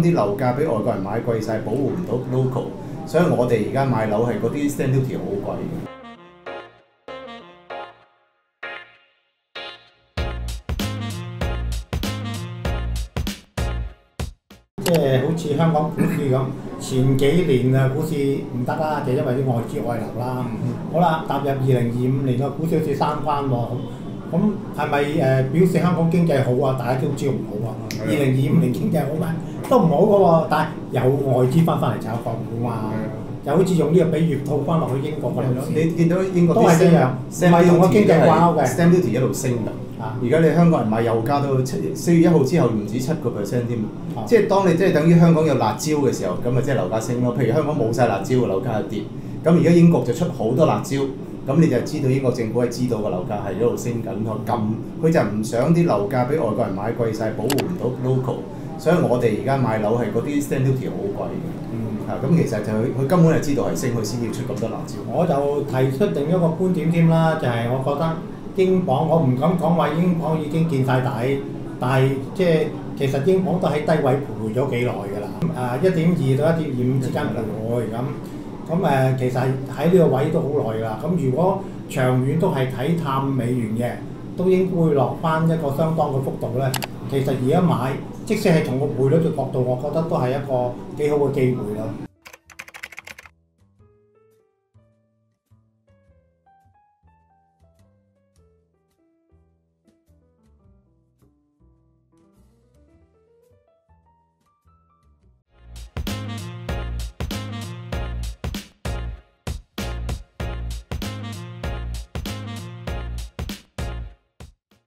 啲樓價俾外國人買貴晒，保護唔到 local， 所以我哋而家買樓係嗰啲 stamp duty 好貴嘅。即係好似香港股市咁，前幾年啊股市唔得啦，就因為啲外資外流啦。好啦，踏入2025年個股市好似三關喎，咁係咪表示香港經濟好啊？大家都知道唔好啊。2025年經濟好咩？都唔好嘅喎，但係有外資翻嚟炒港股嘛。就好似用呢個比喻套翻落去英國嗰度，你見到英國都係一樣，唔係同個經濟掛鈎嘅。stamp duty 一路升㗎。而家你香港人買又加到4月1號之後唔止7%添，即係當你即係等於香港有辣椒嘅時候，咁咪即係樓價升咯。譬如香港冇晒辣椒，樓價就跌。咁而家英國就出好多辣椒，咁你就知道英國政府係知道個樓價係一路升緊，佢就唔想啲樓價俾外國人買貴晒，保護唔到 local， 所以我哋而家買樓係嗰啲 stamp duty 好貴嘅。咁其實就佢根本係知道係升，佢先要出咁多辣椒。我就提出另一個觀點添啦，就係、我覺得英鎊，我唔敢講話英鎊已經見晒底，但係即係其實英鎊都喺低位徘徊咗幾耐㗎啦。1.2到1.25之間徘徊咁其實喺呢個位都好耐啦。咁如果長遠都係睇淡美元嘅，都應該會落翻一個相當嘅幅度咧。其實而家買，即使係從個匯率嘅角度，我覺得都係一個幾好嘅機會咯。